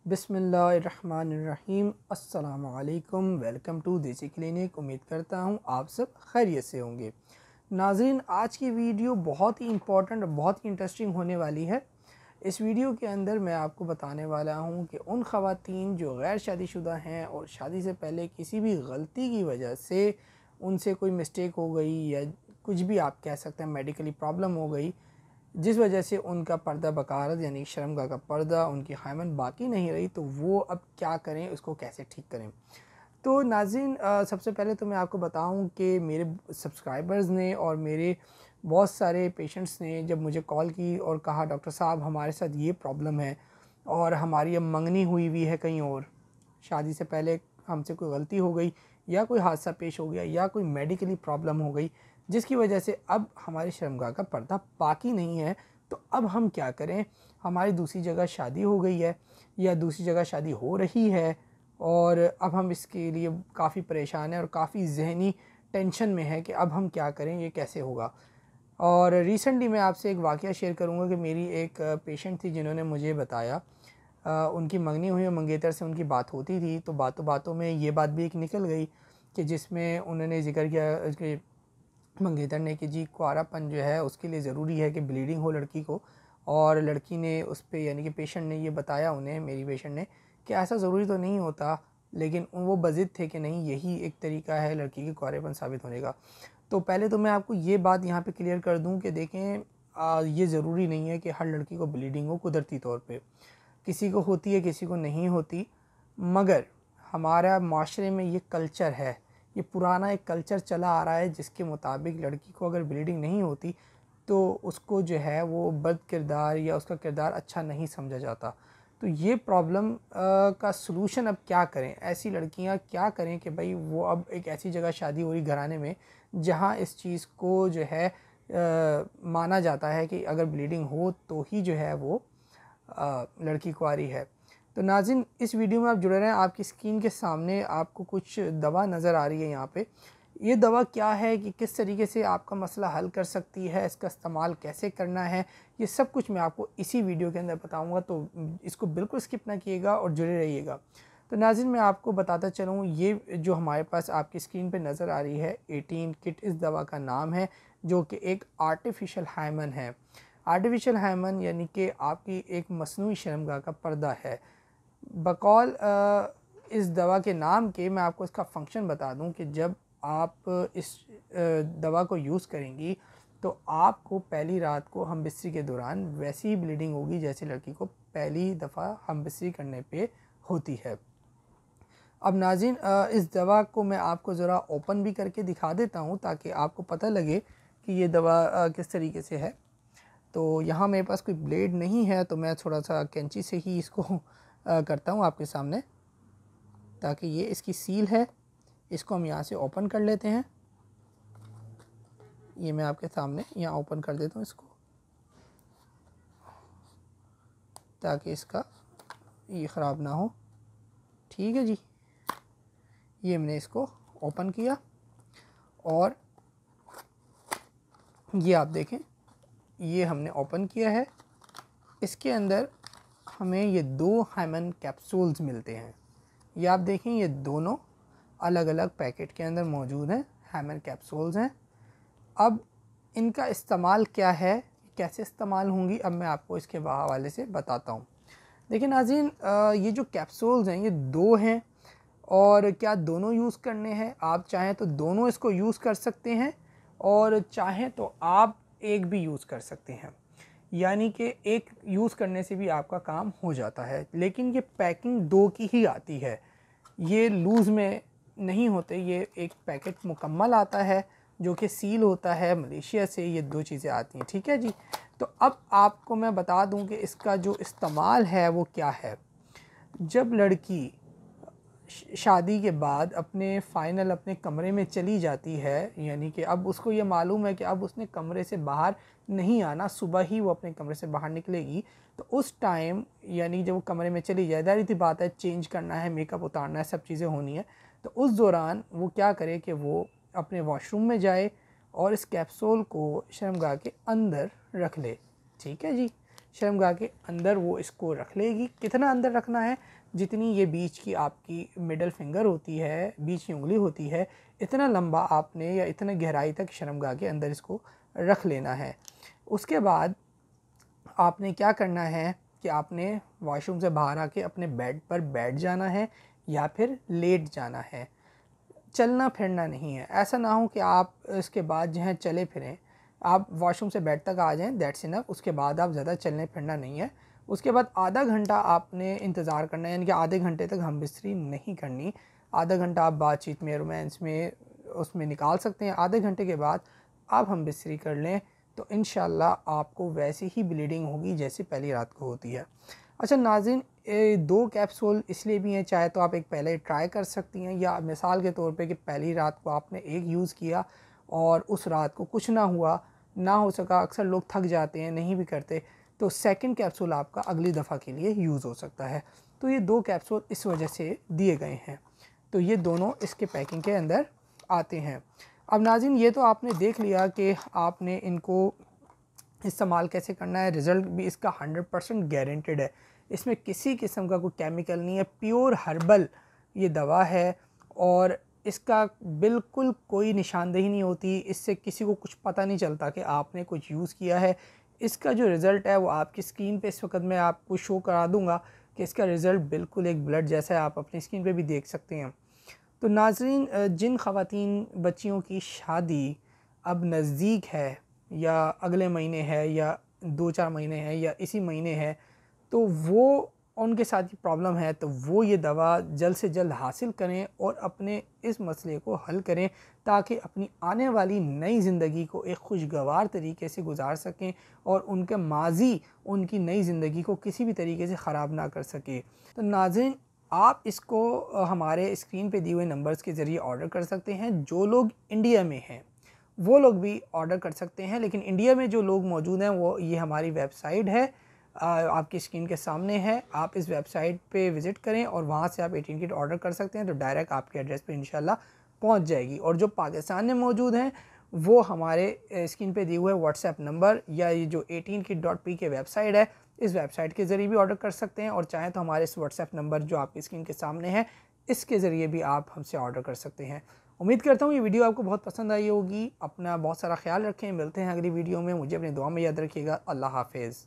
बिस्मिल्लाहिर्रहमानिर्रहीम। अस्सलामु अलैकुम। वेलकम टू देसी क्लिनिक। उम्मीद करता हूँ आप सब खैरियत से होंगे। नाज़रीन, आज की वीडियो बहुत ही इंपॉर्टेंट और बहुत ही इंटरेस्टिंग होने वाली है। इस वीडियो के अंदर मैं आपको बताने वाला हूँ कि उन ख़वातीन जो गैर शादीशुदा हैं और शादी से पहले किसी भी गलती की वजह से उनसे कोई मिस्टेक हो गई या कुछ भी आप कह सकते हैं मेडिकली प्रॉब्लम हो गई, जिस वजह से उनका पर्दा बकारत यानी शर्मगाह का पर्दा उनकी हायमन बाकी नहीं रही, तो वो अब क्या करें, उसको कैसे ठीक करें। तो नाज़रीन, सबसे पहले तो मैं आपको बताऊं कि मेरे सब्सक्राइबर्स ने और मेरे बहुत सारे पेशेंट्स ने जब मुझे कॉल की और कहा डॉक्टर साहब हमारे साथ ये प्रॉब्लम है और हमारी अब मंगनी हुई है कहीं और, शादी से पहले हमसे कोई गलती हो गई या कोई हादसा पेश हो गया या कोई मेडिकली प्रॉब्लम हो गई जिसकी वजह से अब हमारी शर्मगाह का पर्दा बाकी नहीं है, तो अब हम क्या करें। हमारी दूसरी जगह शादी हो गई है या दूसरी जगह शादी हो रही है और अब हम इसके लिए काफ़ी परेशान हैं और काफ़ी ज़हनी टेंशन में है कि अब हम क्या करें, ये कैसे होगा। और रिसेंटली मैं आपसे एक वाक़या शेयर करूँगा कि मेरी एक पेशेंट थी जिन्होंने मुझे बताया उनकी मंगनी हुई और मंगेतर से उनकी बात होती थी, तो बातों बातों में ये बात भी एक निकल गई कि जिसमें उन्होंने जिक्र किया कि मंगेतर ने कि जी कुआरापन जो है उसके लिए ज़रूरी है कि ब्लीडिंग हो लड़की को, और लड़की ने उस पर यानी कि पेशेंट ने ये बताया उन्हें, मेरी पेशेंट ने, कि ऐसा ज़रूरी तो नहीं होता, लेकिन वो बज़िद थे कि नहीं यही एक तरीका है लड़की के कुआरेपन साबित होने का। तो पहले तो मैं आपको ये बात यहाँ पे क्लियर कर दूँ कि देखें, ये ज़रूरी नहीं है कि हर लड़की को ब्लीडिंग हो कुदरती तौर पे, किसी को होती है किसी को नहीं होती, मगर हमारा माशरे में ये कल्चर है, ये पुराना एक कल्चर चला आ रहा है जिसके मुताबिक लड़की को अगर ब्लीडिंग नहीं होती तो उसको जो है वो बद किरदार या उसका किरदार अच्छा नहीं समझा जाता। तो ये प्रॉब्लम का सलूशन अब क्या करें, ऐसी लड़कियां क्या करें कि भाई वो अब एक ऐसी जगह शादी हो रही घराने में जहां इस चीज़ को जो है माना जाता है कि अगर ब्लीडिंग हो तो ही जो है वो लड़की कुंवारी है। तो नाज़रीन, इस वीडियो में आप जुड़े रहें। आपकी स्क्रीन के सामने आपको कुछ दवा नज़र आ रही है यहाँ पे। ये दवा क्या है कि किस तरीके से आपका मसला हल कर सकती है, इसका इस्तेमाल कैसे करना है, ये सब कुछ मैं आपको इसी वीडियो के अंदर बताऊंगा, तो इसको बिल्कुल स्किप ना कीजिएगा और जुड़े रहिएगा। तो नाज़रीन, मैं आपको बताता चलूँ, ये जो हमारे पास आपकी स्क्रीन पे नज़र आ रही है 18 किट इस दवा का नाम है, जो कि एक आर्टिफिशियल हायमन है। आर्टिफिशियल हायमन यानी कि आपकी एक मसनूई शर्मगाह का पर्दा है। बकौल इस दवा के नाम के मैं आपको इसका फ़ंक्शन बता दूं कि जब आप इस दवा को यूज़ करेंगी तो आपको पहली रात को हमबिस्तरी के दौरान वैसी ही ब्लीडिंग होगी जैसे लड़की को पहली दफ़ा हमबिस्तरी करने पे होती है। अब नाज़रीन, इस दवा को मैं आपको ज़रा ओपन भी करके दिखा देता हूँ ताकि आपको पता लगे कि ये दवा किस तरीके से है। तो यहाँ मेरे पास कोई ब्लेड नहीं है तो मैं थोड़ा सा कैंची से ही इसको करता हूँ आपके सामने, ताकि ये इसकी सील है, इसको हम यहाँ से ओपन कर लेते हैं। ये मैं आपके सामने यहाँ ओपन कर देता हूँ इसको, ताकि इसका ये ख़राब ना हो। ठीक है जी, ये मैंने इसको ओपन किया और ये आप देखें, ये हमने ओपन किया है। इसके अंदर हमें ये 2 हायमन कैप्सूल्स मिलते हैं। ये आप देखें, ये दोनों अलग अलग पैकेट के अंदर मौजूद हैं, हायमन कैप्सूल्स हैं। अब इनका इस्तेमाल क्या है, कैसे इस्तेमाल होंगी, अब मैं आपको इसके हवाले से बताता हूँ। देखिए नाज़रीन, ये जो कैप्सूल्स हैं ये 2 हैं और क्या दोनों यूज़ करने हैं, आप चाहें तो दोनों इसको यूज़ कर सकते हैं और चाहें तो आप एक भी यूज़ कर सकते हैं, यानी कि एक यूज़ करने से भी आपका काम हो जाता है। लेकिन ये पैकिंग 2 की ही आती है, ये लूज़ में नहीं होते, ये एक पैकेट मुकम्मल आता है जो कि सील होता है मलेशिया से, ये 2 चीज़ें आती हैं। ठीक है जी, तो अब आपको मैं बता दूं कि इसका जो इस्तेमाल है वो क्या है। जब लड़की शादी के बाद अपने कमरे में चली जाती है, यानी कि अब उसको ये मालूम है कि अब उसने कमरे से बाहर नहीं आना, सुबह ही वो अपने कमरे से बाहर निकलेगी, तो उस टाइम यानी जब वो कमरे में चली जाए, जाहिर सी बात है चेंज करना है, मेकअप उतारना है, सब चीज़ें होनी है, तो उस दौरान वो क्या करे कि वो अपने वॉशरूम में जाए और इस कैप्सूल को शर्मगाह के अंदर रख ले। ठीक है जी, शर्मगाह के अंदर वो इसको रख लेगी। कितना अंदर रखना है, जितनी ये बीच की आपकी मिडल फिंगर होती है, बीच की उंगली होती है, इतना लंबा आपने या इतना गहराई तक शर्मगाह के अंदर इसको रख लेना है। उसके बाद आपने क्या करना है कि आपने वॉशरूम से बाहर आके अपने बेड पर बैठ जाना है या फिर लेट जाना है। चलना फिरना नहीं है। ऐसा ना हो कि आप इसके बाद जो है चले फिरें। आप वॉशरूम से बेड तक आ जाएं, दैट्स इनफ। उसके बाद आप ज़्यादा चलने फिरना नहीं है। उसके बाद आधा घंटा आपने इंतज़ार करना है, यानी कि आधे घंटे तक हम बिस्तरी नहीं करनी। आधा घंटा आप बातचीत में, रोमांस में, उसमें निकाल सकते हैं। आधे घंटे के बाद आप हम बिस्तरी कर लें तो इंशाल्लाह आपको वैसी ही ब्लीडिंग होगी जैसे पहली रात को होती है। अच्छा नाज़रीन, 2 कैप्सूल इसलिए भी हैं, चाहे तो आप एक पहले ट्राई कर सकती हैं, या मिसाल के तौर पे कि पहली रात को आपने एक यूज़ किया और उस रात को कुछ ना हुआ, ना हो सका, अक्सर लोग थक जाते हैं, नहीं भी करते, तो सेकंड कैप्सूल आपका अगली दफ़ा के लिए यूज़ हो सकता है। तो ये 2 कैप्सूल इस वजह से दिए गए हैं। तो ये दोनों इसके पैकिंग के अंदर आते हैं। अब नाज़रीन, ये तो आपने देख लिया कि आपने इनको इस्तेमाल कैसे करना है। रिज़ल्ट भी इसका 100% गारंटेड है। इसमें किसी किस्म का कोई केमिकल नहीं है, प्योर हर्बल ये दवा है और इसका बिल्कुल कोई निशानदेही नहीं होती। इससे किसी को कुछ पता नहीं चलता कि आपने कुछ यूज़ किया है। इसका जो रिज़ल्ट है वो आपकी स्क्रीन पे इस वक्त मैं आपको शो करा दूँगा कि इसका रिज़ल्ट बिल्कुल एक ब्लड जैसा है, आप अपनी स्क्रीन पे भी देख सकते हैं। तो नाज़रीन, जिन ख़वातीन बच्चियों की शादी अब नज़दीक है या अगले महीने है या 2-4 महीने है या इसी महीने है, तो वो उनके साथ ये प्रॉब्लम है, तो वो ये दवा जल्द से जल्द हासिल करें और अपने इस मसले को हल करें ताकि अपनी आने वाली नई ज़िंदगी को एक खुशगवार तरीके से गुजार सकें और उनके माजी उनकी नई ज़िंदगी को किसी भी तरीके से ख़राब ना कर सके। तो नाज़रीन, आप इसको हमारे स्क्रीन पे दिए हुए नंबर्स के ज़रिए ऑर्डर कर सकते हैं। जो लोग इंडिया में हैं वो लोग भी ऑर्डर कर सकते हैं, लेकिन इंडिया में जो लोग मौजूद हैं वो ये हमारी वेबसाइट है, आपकी स्क्रीन के सामने है। आप इस वेबसाइट पे विज़िट करें और वहाँ से आप 18 किट ऑर्डर कर सकते हैं, तो डायरेक्ट आपके एड्रेस पे इंशाल्लाह पहुँच जाएगी। और जो पाकिस्तान में मौजूद हैं वो हमारे स्क्रीन पे दिए हुए व्हाट्सएप नंबर या ये जो 18kit.p के वेबसाइट है, इस वेबसाइट के ज़रिए भी ऑर्डर कर सकते हैं, और चाहें तो हमारे इस व्हाट्सएप नंबर जो आपकी स्क्रीन के सामने है इसके ज़रिए भी आप हमसे ऑर्डर कर सकते हैं। उम्मीद करता हूँ ये वीडियो आपको बहुत पसंद आई होगी। अपना बहुत सारा ख्याल रखें, मिलते हैं अगली वीडियो में। मुझे अपनी दुआ में याद रखिएगा। अल्लाह हाफिज़।